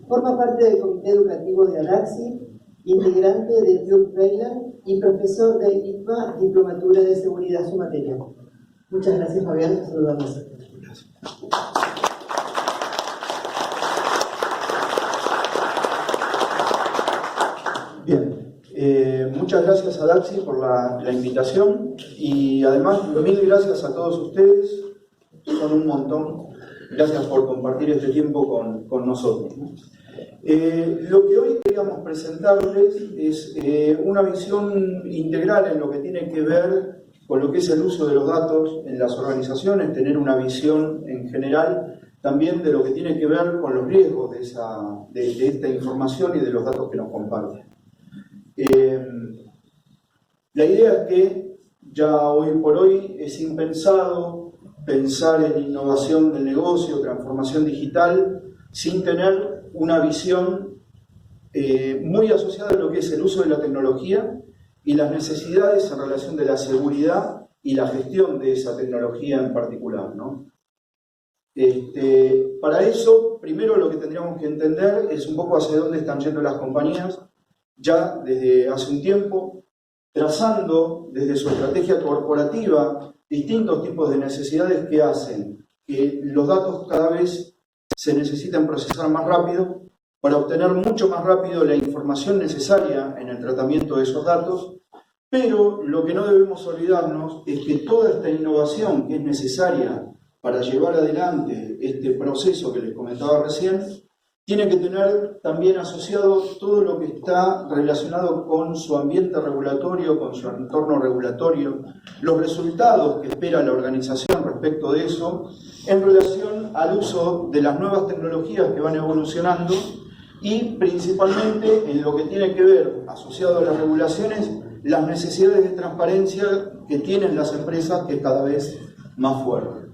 Forma parte del Comité Educativo de ADAXI, integrante de Youth Bayland y profesor de IPA, Diplomatura de Seguridad su materia. Muchas gracias, Fabián. Te saludamos. Bien, muchas gracias a ADAXI por la invitación y además mil gracias a todos ustedes, son un montón. Gracias por compartir este tiempo con nosotros. Lo que hoy queríamos presentarles es una visión integral en lo que tiene que ver con lo que es el uso de los datos en las organizaciones, tener una visión en general también de lo que tiene que ver con los riesgos de esta información y de los datos que nos comparten. La idea es que ya hoy por hoy es impensado pensar en innovación del negocio, transformación digital, sin tener una visión muy asociada a lo que es el uso de la tecnología y las necesidades en relación de la seguridad y la gestión de esa tecnología en particular, ¿no? Para eso, primero lo que tendríamos que entender es un poco hacia dónde están yendo las compañías ya desde hace un tiempo, trazando desde su estrategia corporativa distintos tipos de necesidades que hacen que los datos cada vez se necesitan procesar más rápido para obtener mucho más rápido la información necesaria en el tratamiento de esos datos, pero lo que no debemos olvidarnos es que toda esta innovación que es necesaria para llevar adelante este proceso que les comentaba recién, tiene que tener también asociado todo lo que está relacionado con su ambiente regulatorio, con su entorno regulatorio, los resultados que espera la organización respecto de eso, en relación al uso de las nuevas tecnologías que van evolucionando y principalmente en lo que tiene que ver, asociado a las regulaciones, las necesidades de transparencia que tienen las empresas, que es cada vez más fuerte.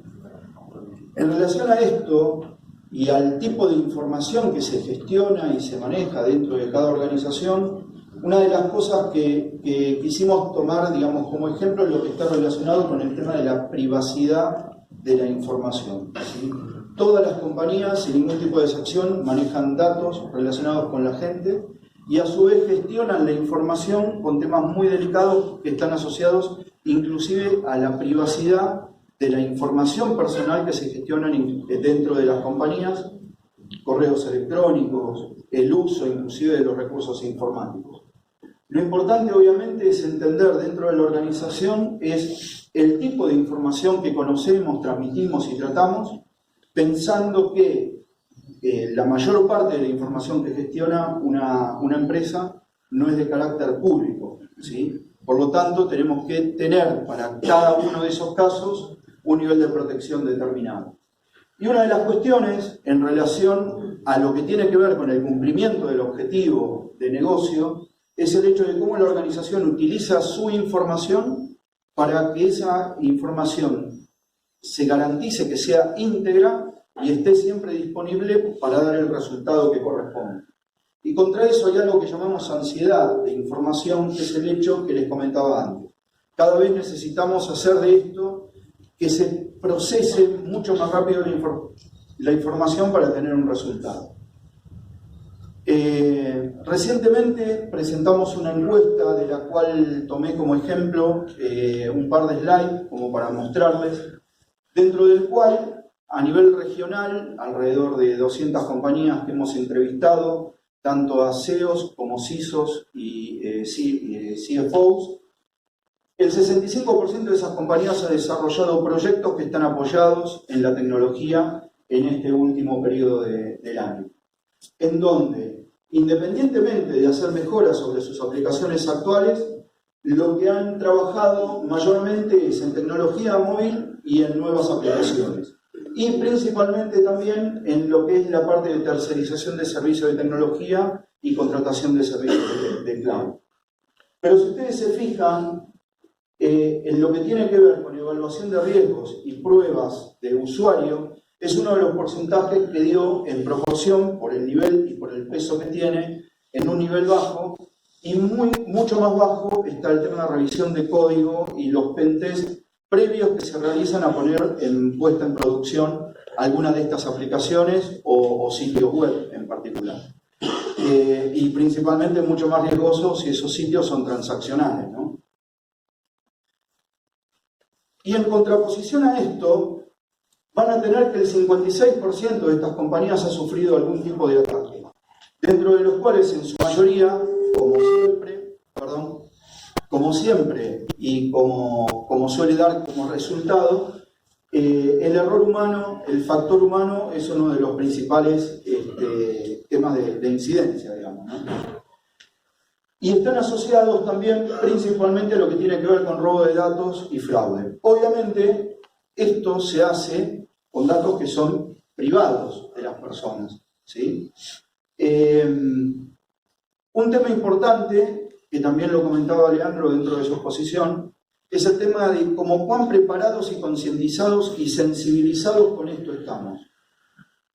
En relación a esto, y al tipo de información que se gestiona y se maneja dentro de cada organización, una de las cosas que quisimos tomar, digamos, como ejemplo es lo que está relacionado con el tema de la privacidad de la información, ¿sí? Todas las compañías, sin ningún tipo de excepción, manejan datos relacionados con la gente y a su vez gestionan la información con temas muy delicados que están asociados inclusive a la privacidad de la información personal que se gestiona dentro de las compañías, correos electrónicos, el uso inclusive de los recursos informáticos. Lo importante obviamente es entender dentro de la organización es el tipo de información que conocemos, transmitimos y tratamos, pensando que la mayor parte de la información que gestiona una empresa no es de carácter público, ¿sí? Por lo tanto, tenemos que tener para cada uno de esos casos un nivel de protección determinado. Y una de las cuestiones en relación a lo que tiene que ver con el cumplimiento del objetivo de negocio es el hecho de cómo la organización utiliza su información para que esa información se garantice que sea íntegra y esté siempre disponible para dar el resultado que corresponde. Y contra eso hay algo que llamamos ansiedad de información, que es el hecho que les comentaba antes. Cada vez necesitamos hacer de esto que se procese mucho más rápido la información para tener un resultado. Recientemente presentamos una encuesta de la cual tomé como ejemplo un par de slides como para mostrarles, dentro del cual a nivel regional, alrededor de 200 compañías que hemos entrevistado, tanto a CEOs como CISOs y CFOs, el 65% de esas compañías ha desarrollado proyectos que están apoyados en la tecnología en este último periodo del año, en donde, independientemente de hacer mejoras sobre sus aplicaciones actuales, lo que han trabajado mayormente es en tecnología móvil y en nuevas aplicaciones, y principalmente también en lo que es la parte de tercerización de servicios de tecnología y contratación de servicios de cloud. Pero si ustedes se fijan, en lo que tiene que ver con evaluación de riesgos y pruebas de usuario, es uno de los porcentajes que dio en proporción por el nivel y por el peso que tiene en un nivel bajo, y mucho más bajo está el tema de revisión de código y los pentests previos que se realizan a poner en puesta en producción alguna de estas aplicaciones o sitios web en particular. Y principalmente mucho más riesgoso si esos sitios son transaccionales, ¿no? Y en contraposición a esto, van a tener que el 56% de estas compañías ha sufrido algún tipo de ataque, dentro de los cuales en su mayoría, como siempre y como suele dar como resultado, el error humano, el factor humano es uno de los principales temas de incidencia, digamos, ¿no? Y están asociados también principalmente a lo que tiene que ver con robo de datos y fraude. Obviamente, esto se hace con datos que son privados de las personas, ¿sí? Un tema importante, que también lo comentaba Leandro dentro de su exposición, es el tema de cómo cuán preparados y concientizados y sensibilizados con esto estamos.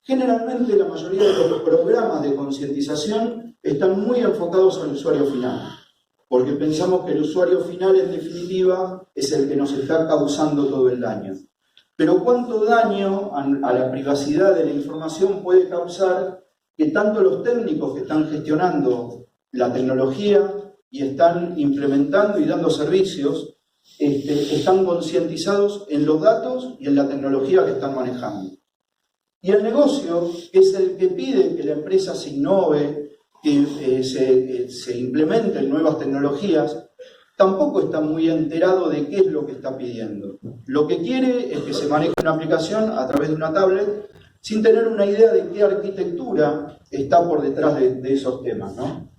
Generalmente la mayoría de los programas de concientización están muy enfocados al usuario final, porque pensamos que el usuario final en definitiva es el que nos está causando todo el daño. Pero ¿cuánto daño a la privacidad de la información puede causar que tanto los técnicos que están gestionando la tecnología y están implementando y dando servicios, están concientizados en los datos y en la tecnología que están manejando? Y el negocio, que es el que pide que la empresa se innove, que se implementen nuevas tecnologías, tampoco está muy enterado de qué es lo que está pidiendo. Lo que quiere es que se maneje una aplicación a través de una tablet sin tener una idea de qué arquitectura está por detrás de esos temas, ¿no?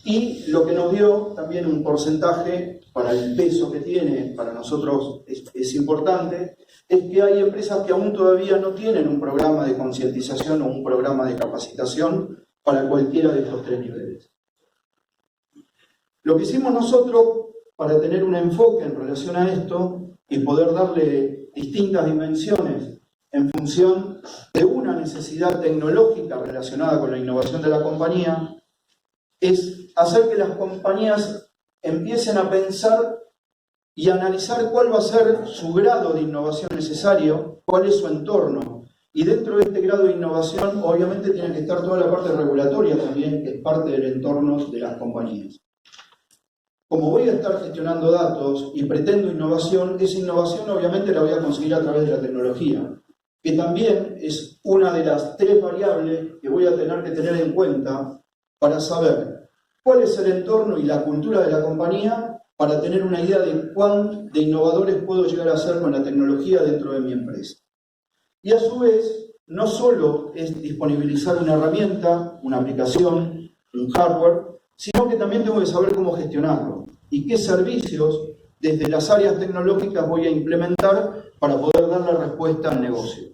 Y lo que nos dio también un porcentaje para el peso que tiene, para nosotros es importante, es que hay empresas que aún todavía no tienen un programa de concientización o un programa de capacitación para cualquiera de estos tres niveles. Lo que hicimos nosotros para tener un enfoque en relación a esto y poder darle distintas dimensiones en función de una necesidad tecnológica relacionada con la innovación de la compañía, es hacer que las compañías empiecen a pensar y analizar cuál va a ser su grado de innovación necesario, cuál es su entorno. Y dentro de este grado de innovación, obviamente, tiene que estar toda la parte regulatoria también, que es parte del entorno de las compañías. Como voy a estar gestionando datos y pretendo innovación, esa innovación obviamente la voy a conseguir a través de la tecnología, que también es una de las tres variables que voy a tener que tener en cuenta para saber cuál es el entorno y la cultura de la compañía, para tener una idea de cuán de innovadores puedo llegar a ser con la tecnología dentro de mi empresa. Y a su vez, no solo es disponibilizar una herramienta, una aplicación, un hardware, sino que también tengo que saber cómo gestionarlo y qué servicios desde las áreas tecnológicas voy a implementar para poder dar la respuesta al negocio.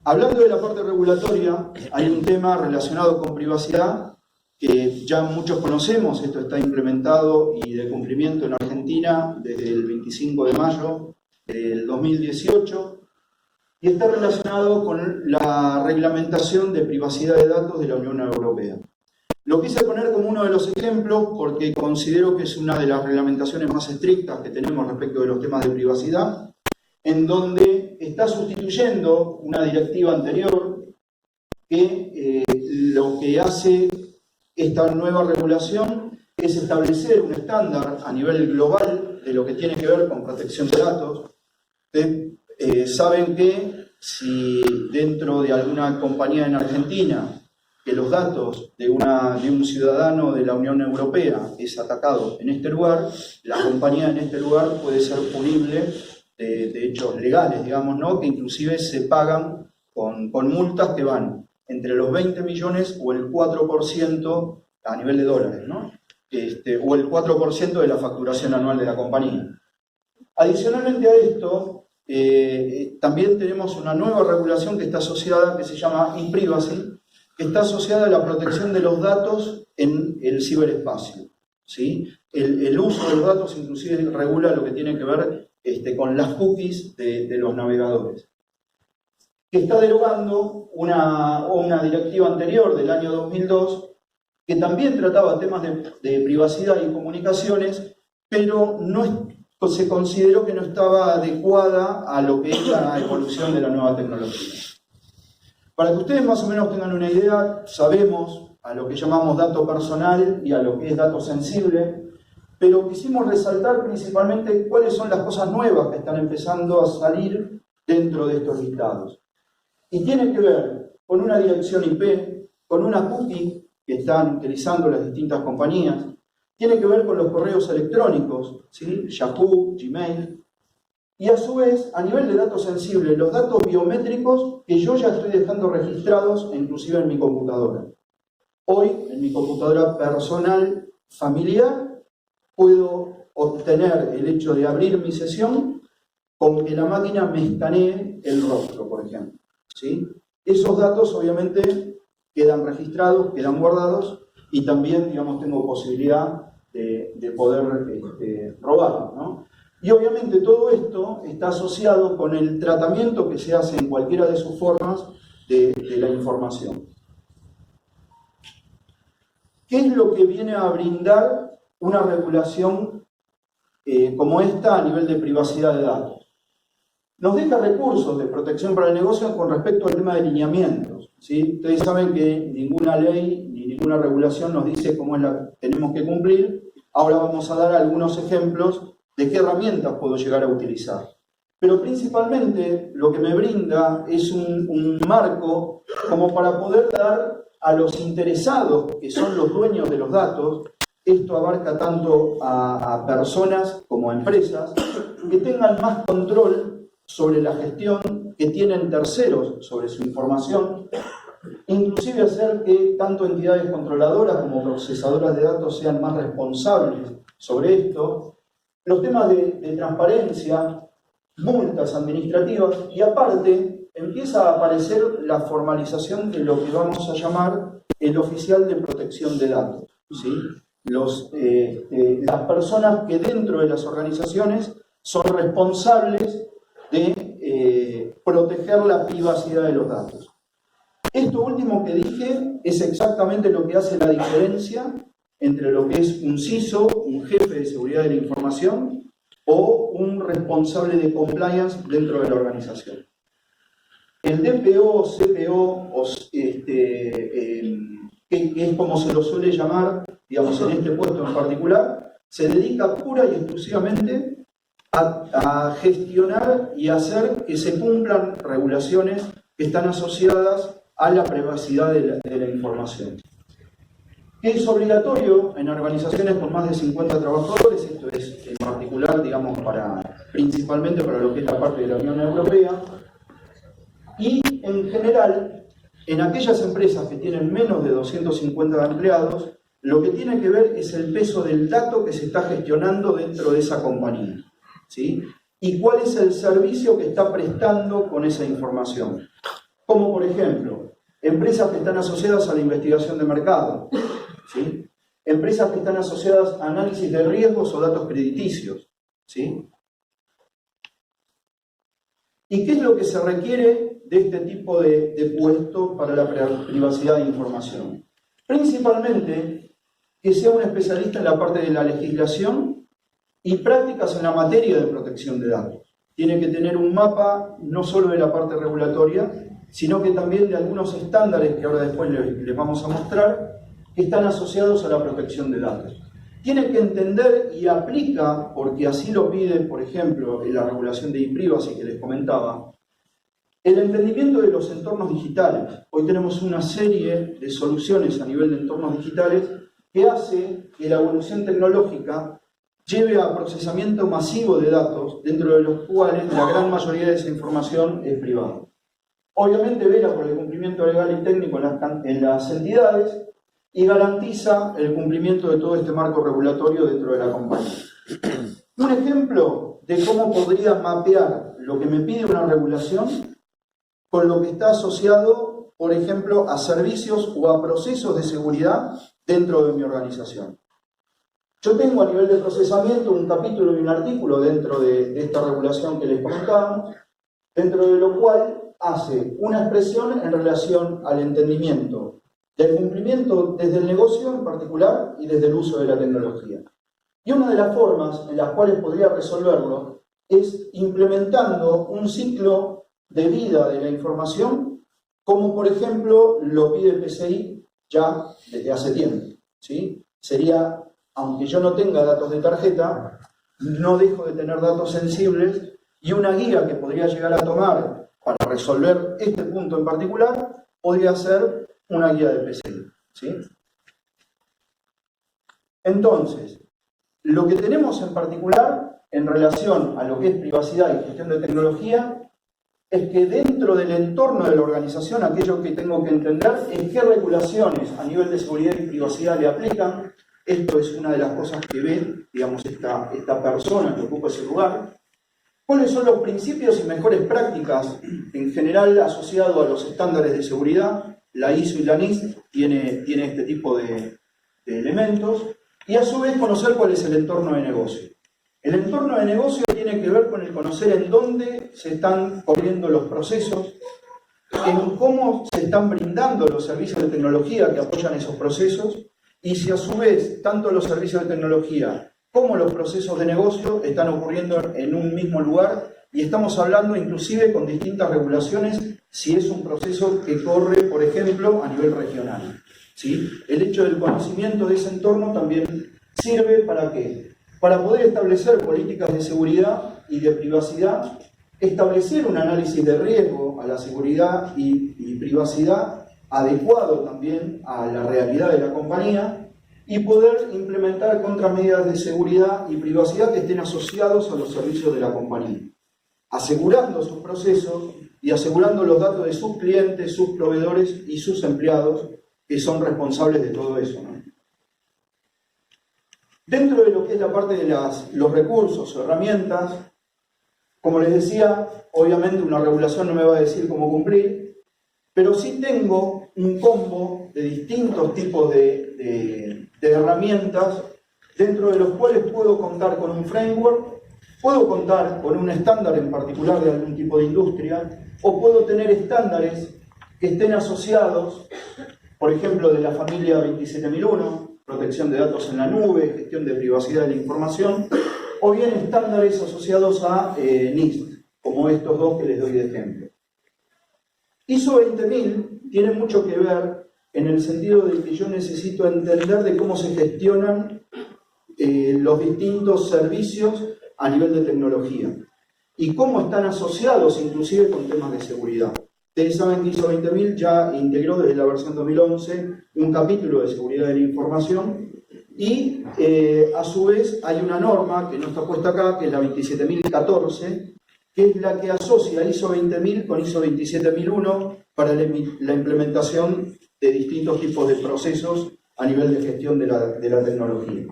Hablando de la parte regulatoria, hay un tema relacionado con privacidad que ya muchos conocemos. Esto está implementado y de cumplimiento en Argentina desde el 25 de mayo del 2018 y está relacionado con la reglamentación de privacidad de datos de la Unión Europea. Lo quise poner como uno de los ejemplos porque considero que es una de las reglamentaciones más estrictas que tenemos respecto de los temas de privacidad, en donde está sustituyendo una directiva anterior que lo que hace esta nueva regulación es establecer un estándar a nivel global de lo que tiene que ver con protección de datos. Saben que si dentro de alguna compañía en Argentina que los datos de un ciudadano de la Unión Europea es atacado en este lugar, la compañía en este lugar puede ser punible de hechos legales, digamos, ¿no? Que inclusive se pagan con multas que van entre los 20 millones o el 4% a nivel de dólares, ¿no? O el 4% de la facturación anual de la compañía. Adicionalmente a esto, también tenemos una nueva regulación que está asociada, que se llama ePrivacy, que está asociada a la protección de los datos en el ciberespacio, ¿sí? El uso de los datos inclusive regula lo que tiene que ver con las cookies de los navegadores, que está derogando una directiva anterior del año 2002 que también trataba temas de privacidad y comunicaciones, pero no se consideró que no estaba adecuada a lo que es la evolución de la nueva tecnología. Para que ustedes más o menos tengan una idea, sabemos a lo que llamamos dato personal y a lo que es dato sensible, pero quisimos resaltar principalmente cuáles son las cosas nuevas que están empezando a salir dentro de estos listados. Y tiene que ver con una dirección IP, con una cookie que están utilizando las distintas compañías, tiene que ver con los correos electrónicos, ¿sí? Yahoo, Gmail, y a su vez, a nivel de datos sensibles, los datos biométricos que yo ya estoy dejando registrados, inclusive en mi computadora. Hoy, en mi computadora personal, familiar, puedo obtener el hecho de abrir mi sesión con que la máquina me escanee el rostro, por ejemplo, ¿sí? Esos datos, obviamente, quedan registrados, quedan guardados, y también, digamos, tengo posibilidad de poder robarlo, ¿no? Y obviamente todo esto está asociado con el tratamiento que se hace en cualquiera de sus formas de la información. ¿Qué es lo que viene a brindar una regulación como esta a nivel de privacidad de datos? Nos deja recursos de protección para el negocio con respecto al tema de lineamientos, ¿sí? Ustedes saben que ninguna ley ni ninguna regulación nos dice cómo es la que tenemos que cumplir. Ahora vamos a dar algunos ejemplos de qué herramientas puedo llegar a utilizar. Pero principalmente lo que me brinda es un marco como para poder dar a los interesados, que son los dueños de los datos, esto abarca tanto a personas como a empresas, que tengan más control sobre la gestión que tienen terceros sobre su información, inclusive hacer que tanto entidades controladoras como procesadoras de datos sean más responsables sobre esto, los temas de transparencia, multas administrativas, y aparte empieza a aparecer la formalización de lo que vamos a llamar el oficial de protección de datos, ¿sí? Las personas que dentro de las organizaciones son responsables de proteger la privacidad de los datos. Esto último que dije es exactamente lo que hace la diferencia entre lo que es un CISO, un jefe de seguridad de la información, o un responsable de compliance dentro de la organización. El DPO, CPO, que es como se lo suele llamar, digamos, en este puesto en particular, se dedica pura y exclusivamente a gestionar y hacer que se cumplan regulaciones que están asociadas a la privacidad de la información. Es obligatorio en organizaciones con más de 50 trabajadores, esto es en particular, digamos, principalmente para lo que es la parte de la Unión Europea, y en general, en aquellas empresas que tienen menos de 250 empleados, lo que tiene que ver es el peso del dato que se está gestionando dentro de esa compañía, ¿sí? Y cuál es el servicio que está prestando con esa información. Como por ejemplo, empresas que están asociadas a la investigación de mercado, ¿sí? Empresas que están asociadas a análisis de riesgos o datos crediticios, ¿sí? ¿Y qué es lo que se requiere de este tipo de puesto para la privacidad de información? Principalmente, que sea un especialista en la parte de la legislación y prácticas en la materia de protección de datos. Tiene que tener un mapa no solo de la parte regulatoria, sino que también de algunos estándares que ahora después les vamos a mostrar, que están asociados a la protección de datos. Tiene que entender y aplica, porque así lo pide, por ejemplo, en la regulación de e-privacy que les comentaba, el entendimiento de los entornos digitales. Hoy tenemos una serie de soluciones a nivel de entornos digitales que hace que la evolución tecnológica lleve a procesamiento masivo de datos, dentro de los cuales la gran mayoría de esa información es privada. Obviamente vela por el cumplimiento legal y técnico en las entidades y garantiza el cumplimiento de todo este marco regulatorio dentro de la compañía. Un ejemplo de cómo podría mapear lo que me pide una regulación con lo que está asociado, por ejemplo, a servicios o a procesos de seguridad dentro de mi organización. Yo tengo a nivel de procesamiento un capítulo y un artículo dentro de esta regulación que les comentábamos, dentro de lo cual hace una expresión en relación al entendimiento del cumplimiento desde el negocio en particular y desde el uso de la tecnología. Y una de las formas en las cuales podría resolverlo es implementando un ciclo de vida de la información, como por ejemplo lo pide el PCI ya desde hace tiempo, ¿sí? Sería, aunque yo no tenga datos de tarjeta, no dejo de tener datos sensibles, y una guía que podría llegar a tomar para resolver este punto en particular podría ser una guía del PCI, ¿sí? Entonces, lo que tenemos en particular en relación a lo que es privacidad y gestión de tecnología es que dentro del entorno de la organización aquello que tengo que entender es qué regulaciones a nivel de seguridad y privacidad le aplican. Esto es una de las cosas que ve, digamos, esta persona que ocupa ese lugar. ¿Cuáles son los principios y mejores prácticas en general asociados a los estándares de seguridad? La ISO y la NIST tiene este tipo de elementos. Y a su vez conocer cuál es el entorno de negocio. El entorno de negocio tiene que ver con el conocer en dónde se están corriendo los procesos, en cómo se están brindando los servicios de tecnología que apoyan esos procesos, y si a su vez tanto los servicios de tecnología como los procesos de negocio están ocurriendo en un mismo lugar, y estamos hablando inclusive con distintas regulaciones si es un proceso que corre, por ejemplo, a nivel regional. ¿Sí? El hecho del conocimiento de ese entorno también sirve ¿para qué? Para poder establecer políticas de seguridad y de privacidad, establecer un análisis de riesgo a la seguridad y privacidad adecuado también a la realidad de la compañía, y poder implementar contramedidas de seguridad y privacidad que estén asociados a los servicios de la compañía, asegurando sus procesos y asegurando los datos de sus clientes, sus proveedores y sus empleados, que son responsables de todo eso, ¿no? Dentro de lo que es la parte de los recursos o herramientas, como les decía, obviamente una regulación no me va a decir cómo cumplir, pero sí tengo un combo de distintos tipos de herramientas, dentro de los cuales puedo contar con un framework, puedo contar con un estándar en particular de algún tipo de industria, o puedo tener estándares que estén asociados, por ejemplo, de la familia 27001, protección de datos en la nube, gestión de privacidad de la información, o bien estándares asociados a NIST, como estos dos que les doy de ejemplo. ISO 20000 tiene mucho que ver en el sentido de que yo necesito entender de cómo se gestionan los distintos servicios a nivel de tecnología y cómo están asociados inclusive con temas de seguridad. Ustedes saben que ISO 20000 ya integró desde la versión 2011 un capítulo de seguridad de la información, y a su vez hay una norma que no está puesta acá, que es la 27014, que es la que asocia ISO 20000 con ISO 27001 para la implementación de distintos tipos de procesos a nivel de gestión de la tecnología.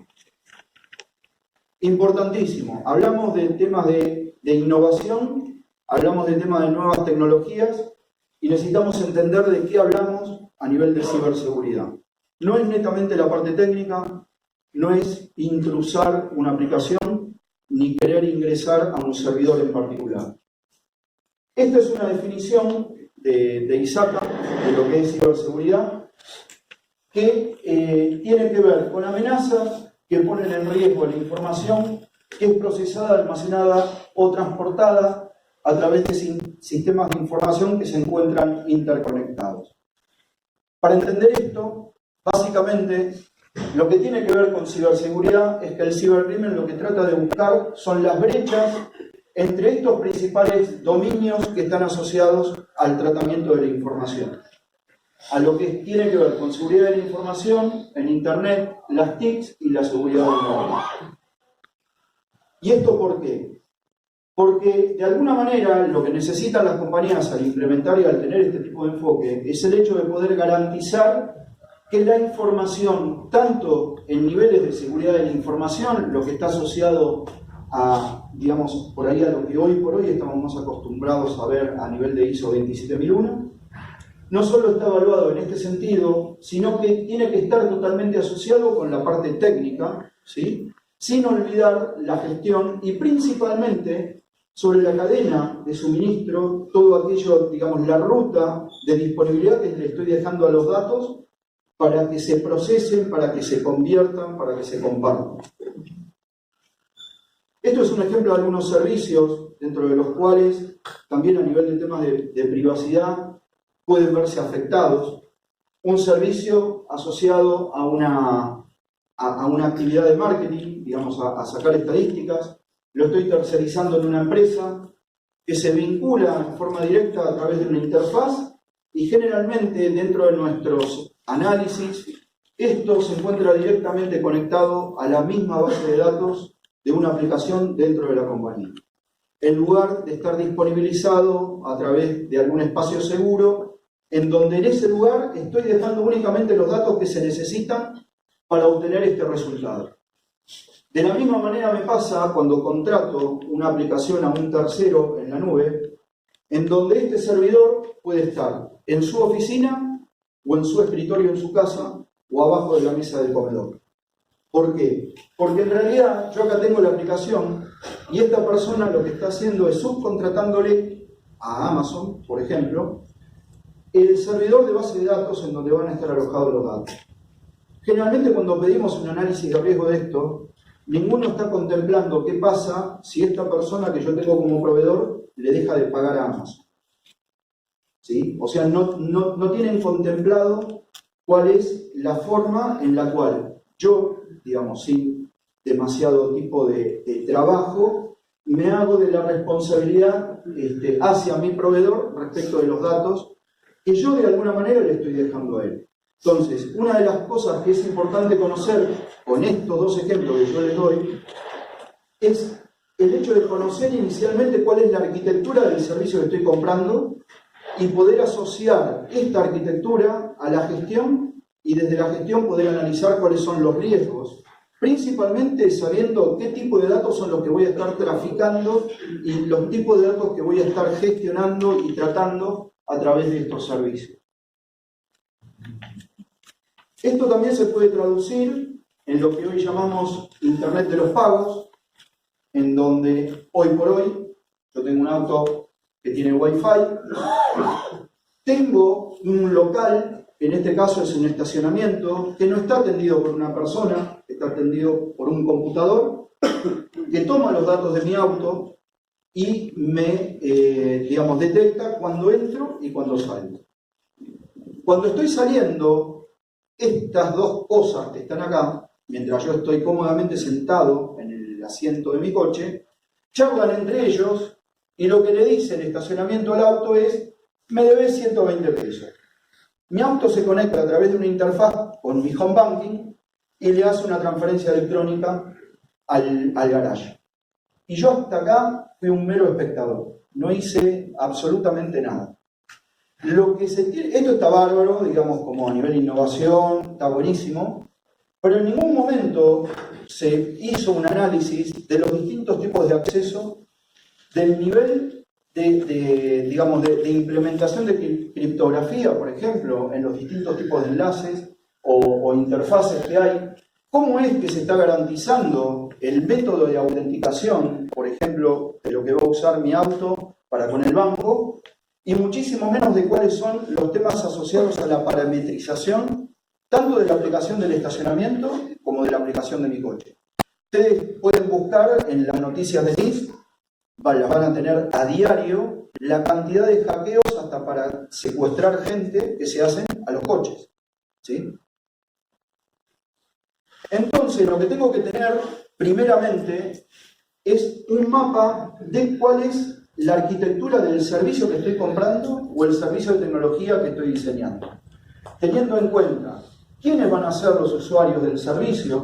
Importantísimo, hablamos de temas de innovación, hablamos de temas de nuevas tecnologías, y necesitamos entender de qué hablamos a nivel de ciberseguridad. No es netamente la parte técnica, no es intrusar una aplicación, ni querer ingresar a un servidor en particular. Esta es una definición de ISACA, de lo que es ciberseguridad, que tiene que ver con amenazas que ponen en riesgo la información que es procesada, almacenada o transportada a través de sistemas de información que se encuentran interconectados. Para entender esto, básicamente, lo que tiene que ver con ciberseguridad es que el cibercrimen lo que trata de buscar son las brechas entre estos principales dominios que están asociados al tratamiento de la información. A lo que tiene que ver con seguridad de la información en Internet, las TICs y la seguridad del móvil. ¿Y esto por qué? Porque de alguna manera lo que necesitan las compañías al implementar y al tener este tipo de enfoque es el hecho de poder garantizar que la información, tanto en niveles de seguridad de la información, lo que está asociado a, digamos, por ahí a lo que hoy por hoy estamos más acostumbrados a ver a nivel de ISO 27001, no solo está evaluado en este sentido, sino que tiene que estar totalmente asociado con la parte técnica, ¿sí? Sin olvidar la gestión y principalmente sobre la cadena de suministro, todo aquello, digamos, la ruta de disponibilidad que le estoy dejando a los datos para que se procesen, para que se conviertan, para que se compartan. Esto es un ejemplo de algunos servicios dentro de los cuales también a nivel de temas de privacidad pueden verse afectados. Un servicio asociado a una actividad de marketing, digamos, a sacar estadísticas, lo estoy tercerizando en una empresa que se vincula en forma directa a través de una interfaz y generalmente dentro de nuestros análisis esto se encuentra directamente conectado a la misma base de datos de una aplicación dentro de la compañía, en lugar de estar disponibilizado a través de algún espacio seguro, en donde en ese lugar estoy dejando únicamente los datos que se necesitan para obtener este resultado. De la misma manera me pasa cuando contrato una aplicación a un tercero en la nube, en donde este servidor puede estar en su oficina o en su escritorio en su casa o abajo de la mesa del comedor. ¿Por qué? Porque en realidad yo acá tengo la aplicación y esta persona lo que está haciendo es subcontratándole a Amazon, por ejemplo, el servidor de base de datos en donde van a estar alojados los datos. Generalmente cuando pedimos un análisis de riesgo de esto, ninguno está contemplando qué pasa si esta persona que yo tengo como proveedor le deja de pagar a Amazon. ¿Sí? O sea, no tienen contemplado cuál es la forma en la cual yo, digamos, sin demasiado tipo de trabajo, me hago de la responsabilidad hacia mi proveedor respecto de los datos que yo de alguna manera le estoy dejando a él. Entonces, una de las cosas que es importante conocer con estos dos ejemplos que yo les doy es el hecho de conocer inicialmente cuál es la arquitectura del servicio que estoy comprando y poder asociar esta arquitectura a la gestión y desde la gestión poder analizar cuáles son los riesgos, principalmente sabiendo qué tipo de datos son los que voy a estar traficando y los tipos de datos que voy a estar gestionando y tratando a través de estos servicios. Esto también se puede traducir en lo que hoy llamamos Internet de los pagos, en donde hoy por hoy yo tengo un auto que tiene Wi-Fi, tengo un local, en este caso es un estacionamiento, que no está atendido por una persona, está atendido por un computador, que toma los datos de mi auto y me, detecta cuando entro y cuando salgo. Cuando estoy saliendo, estas dos cosas que están acá, mientras yo estoy cómodamente sentado en el asiento de mi coche, charlan entre ellos y lo que le dice el estacionamiento al auto es: me debes 120 pesos. Mi auto se conecta a través de una interfaz con mi home banking y le hace una transferencia electrónica al garage. Y yo hasta acá fui un mero espectador, no hice absolutamente nada. Esto está bárbaro, digamos, como a nivel de innovación, está buenísimo, pero en ningún momento se hizo un análisis de los distintos tipos de acceso, del nivel de implementación de criptografía, por ejemplo, en los distintos tipos de enlaces o interfaces que hay. ¿Cómo es que se está garantizando el método de autenticación, por ejemplo, de lo que va a usar mi auto para con el banco? Y muchísimo menos de cuáles son los temas asociados a la parametrización, tanto de la aplicación del estacionamiento como de la aplicación de mi coche. Ustedes pueden buscar en las noticias de NIST, las van a tener a diario, la cantidad de hackeos hasta para secuestrar gente que se hacen a los coches. ¿Sí? Entonces, lo que tengo que tener primeramente es un mapa de cuál es la arquitectura del servicio que estoy comprando o el servicio de tecnología que estoy diseñando. Teniendo en cuenta quiénes van a ser los usuarios del servicio,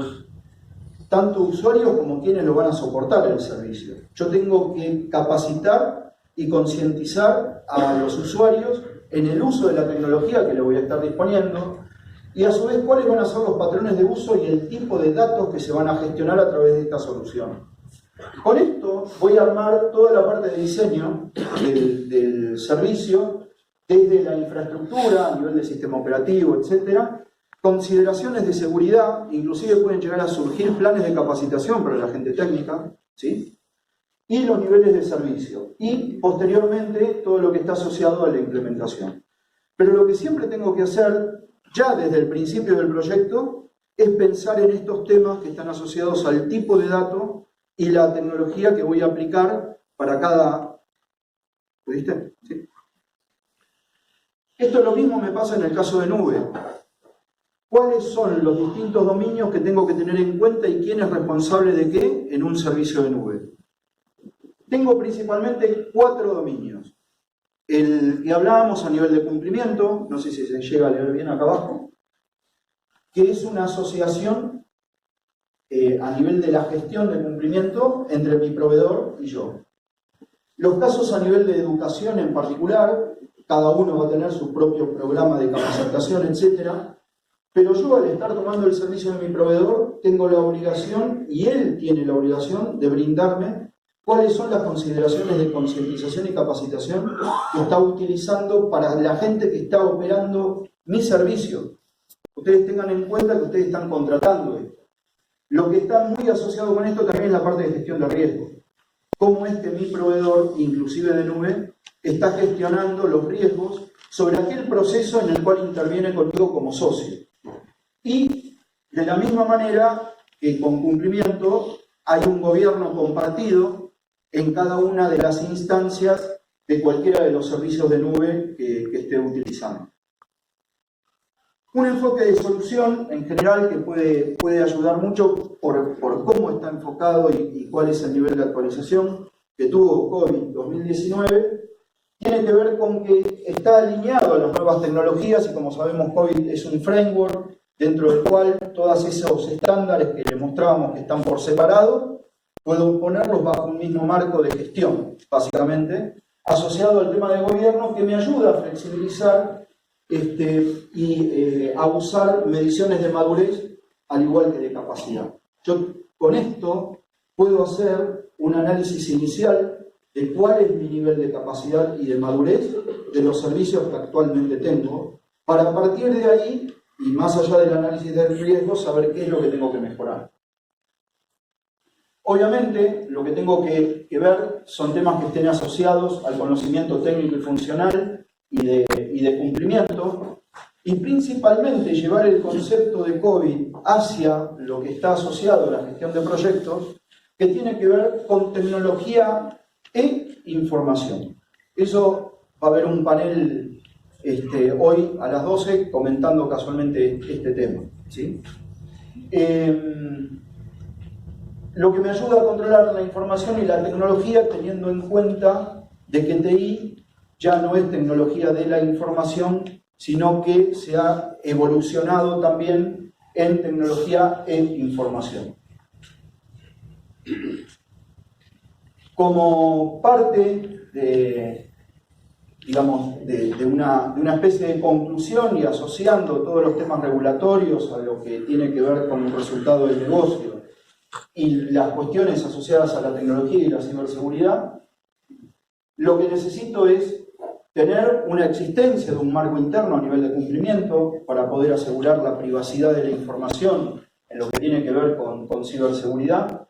tanto usuarios como quienes lo van a soportar el servicio. Yo tengo que capacitar y concientizar a los usuarios en el uso de la tecnología que le voy a estar disponiendo y a su vez cuáles van a ser los patrones de uso y el tipo de datos que se van a gestionar a través de esta solución. Con esto voy a armar toda la parte de diseño del servicio, desde la infraestructura, a nivel de sistema operativo, etcétera, consideraciones de seguridad, inclusive pueden llegar a surgir planes de capacitación para la gente técnica, ¿sí? Y los niveles de servicio, y posteriormente todo lo que está asociado a la implementación. Pero lo que siempre tengo que hacer, ya desde el principio del proyecto, es pensar en estos temas que están asociados al tipo de dato y la tecnología que voy a aplicar para cada... ¿Pudiste? ¿Sí? Esto lo mismo me pasa en el caso de nube. ¿Cuáles son los distintos dominios que tengo que tener en cuenta y quién es responsable de qué en un servicio de nube? Tengo principalmente 4 dominios. El que hablábamos a nivel de cumplimiento, no sé si se llega a leer bien acá abajo, que es una asociación a nivel de la gestión de cumplimiento entre mi proveedor y yo. Los casos a nivel de educación en particular, cada uno va a tener su propio programa de capacitación, etc. Pero yo, al estar tomando el servicio de mi proveedor, tengo la obligación, y él tiene la obligación, de brindarme cuáles son las consideraciones de concientización y capacitación que está utilizando para la gente que está operando mi servicio. Ustedes tengan en cuenta que ustedes están contratando esto. Lo que está muy asociado con esto también es la parte de gestión de riesgo. Cómo es que mi proveedor, inclusive de nube, está gestionando los riesgos sobre aquel proceso en el cual interviene conmigo como socio. Y de la misma manera que con cumplimiento hay un gobierno compartido en cada una de las instancias de cualquiera de los servicios de nube que esté utilizando. Un enfoque de solución en general que puede ayudar mucho por cómo está enfocado y cuál es el nivel de actualización que tuvo COVID 2019, tiene que ver con que está alineado a las nuevas tecnologías y, como sabemos, COVID es un framework dentro del cual todos esos estándares que le mostrábamos que están por separado, puedo ponerlos bajo un mismo marco de gestión, básicamente, asociado al tema de gobierno, que me ayuda a flexibilizar y a usar mediciones de madurez al igual que de capacidad. Yo con esto puedo hacer un análisis inicial de cuál es mi nivel de capacidad y de madurez de los servicios que actualmente tengo, para partir de ahí, y más allá del análisis del riesgo, saber qué es lo que tengo que mejorar. Obviamente, lo que tengo que ver son temas que estén asociados al conocimiento técnico y funcional y de cumplimiento, y principalmente llevar el concepto de COVID hacia lo que está asociado a la gestión de proyectos, que tiene que ver con tecnología e información. Eso va a haber un panel hoy a las 12 comentando casualmente este tema, ¿sí? Lo que me ayuda a controlar la información y la tecnología, teniendo en cuenta de que TI ya no es tecnología de la información, sino que se ha evolucionado también en tecnología e información. Como parte de una especie de conclusión y asociando todos los temas regulatorios a lo que tiene que ver con el resultado del negocio y las cuestiones asociadas a la tecnología y la ciberseguridad, lo que necesito es tener una existencia de un marco interno a nivel de cumplimiento para poder asegurar la privacidad de la información en lo que tiene que ver con ciberseguridad,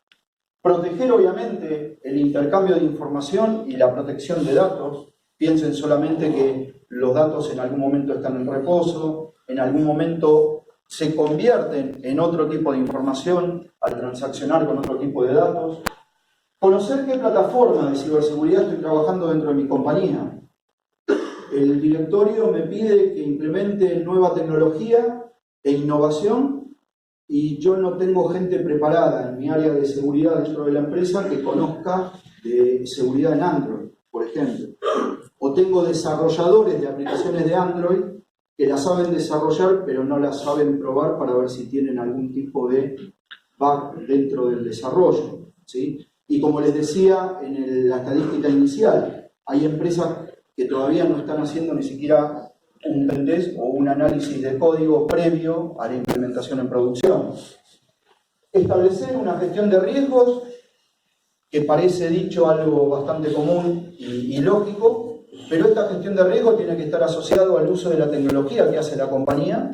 proteger obviamente el intercambio de información y la protección de datos. Piensen solamente que los datos en algún momento están en reposo, en algún momento se convierten en otro tipo de información al transaccionar con otro tipo de datos. Conocer qué plataforma de ciberseguridad estoy trabajando dentro de mi compañía. El directorio me pide que implemente nueva tecnología e innovación y yo no tengo gente preparada en mi área de seguridad dentro de la empresa que conozca de seguridad en Android, por ejemplo. O tengo desarrolladores de aplicaciones de Android que las saben desarrollar pero no las saben probar para ver si tienen algún tipo de bug dentro del desarrollo, ¿sí? Y como les decía en la estadística inicial, hay empresas que todavía no están haciendo ni siquiera un pentest o un análisis de código previo a la implementación en producción. Establecer una gestión de riesgos, que parece dicho algo bastante común y lógico, pero esta gestión de riesgo tiene que estar asociado al uso de la tecnología que hace la compañía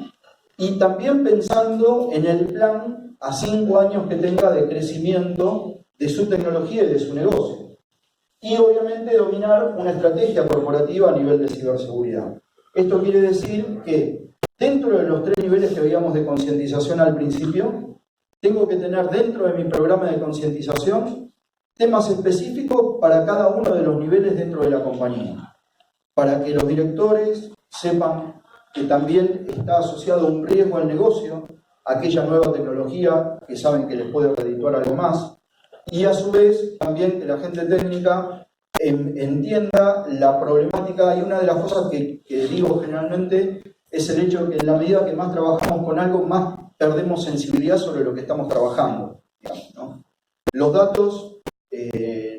y también pensando en el plan a 5 años que tenga de crecimiento de su tecnología y de su negocio. Y obviamente dominar una estrategia corporativa a nivel de ciberseguridad. Esto quiere decir que dentro de los 3 niveles que veíamos de concientización al principio, tengo que tener dentro de mi programa de concientización temas específicos para cada uno de los niveles dentro de la compañía, para que los directores sepan que también está asociado un riesgo al negocio, aquella nueva tecnología que saben que les puede redituar algo más, y a su vez también que la gente técnica entienda la problemática. Y una de las cosas que digo generalmente es el hecho de que en la medida que más trabajamos con algo, más perdemos sensibilidad sobre lo que estamos trabajando, digamos, ¿no? Los datos,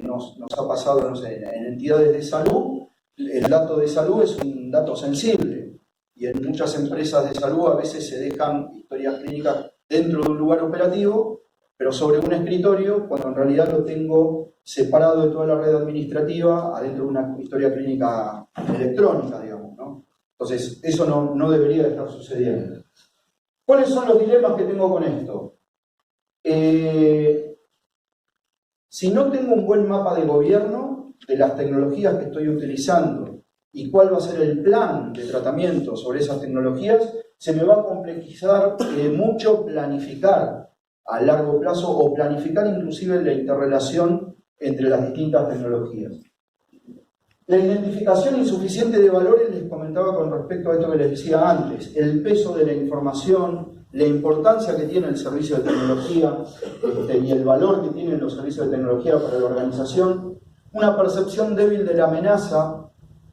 nos ha pasado, no sé, en entidades de salud, el dato de salud es un dato sensible, y en muchas empresas de salud a veces se dejan historias clínicas dentro de un lugar operativo, pero sobre un escritorio, cuando en realidad lo tengo separado de toda la red administrativa, adentro de una historia clínica electrónica, digamos, ¿no? Entonces, eso no debería de estar sucediendo. ¿Cuáles son los dilemas que tengo con esto? Si no tengo un buen mapa de gobierno de las tecnologías que estoy utilizando y cuál va a ser el plan de tratamiento sobre esas tecnologías, se me va a complejizar mucho planificar a largo plazo o planificar inclusive la interrelación entre las distintas tecnologías. La identificación insuficiente de valores, les comentaba con respecto a esto que les decía antes, el peso de la información, la importancia que tiene el servicio de tecnología y el valor que tienen los servicios de tecnología para la organización, una percepción débil de la amenaza,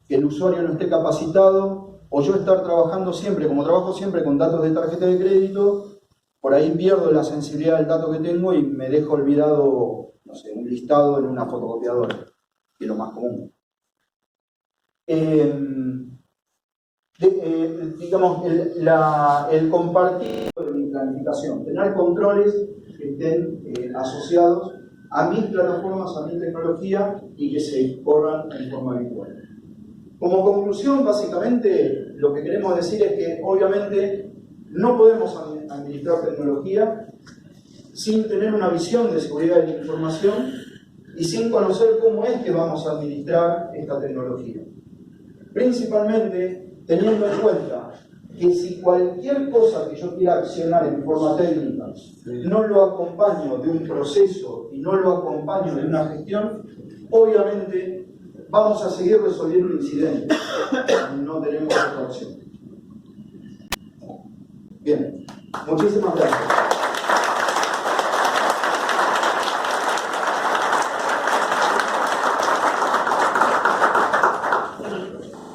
que el usuario no esté capacitado, o yo estar trabajando siempre, como trabajo siempre con datos de tarjeta de crédito, por ahí pierdo la sensibilidad del dato que tengo y me dejo olvidado, no sé, un listado en una fotocopiadora, que es lo más común. Digamos, el compartir de mi planificación, tener controles que estén asociados a mis plataformas, a mi tecnología y que se corran en forma habitual. Como conclusión, básicamente, lo que queremos decir es que obviamente no podemos administrar tecnología sin tener una visión de seguridad de la información y sin conocer cómo es que vamos a administrar esta tecnología. Principalmente teniendo en cuenta que si cualquier cosa que yo quiera accionar en forma técnica no lo acompaño de un proceso y no lo acompaño de una gestión, obviamente vamos a seguir resolviendo incidentes. No tenemos otra opción. Bien, muchísimas gracias.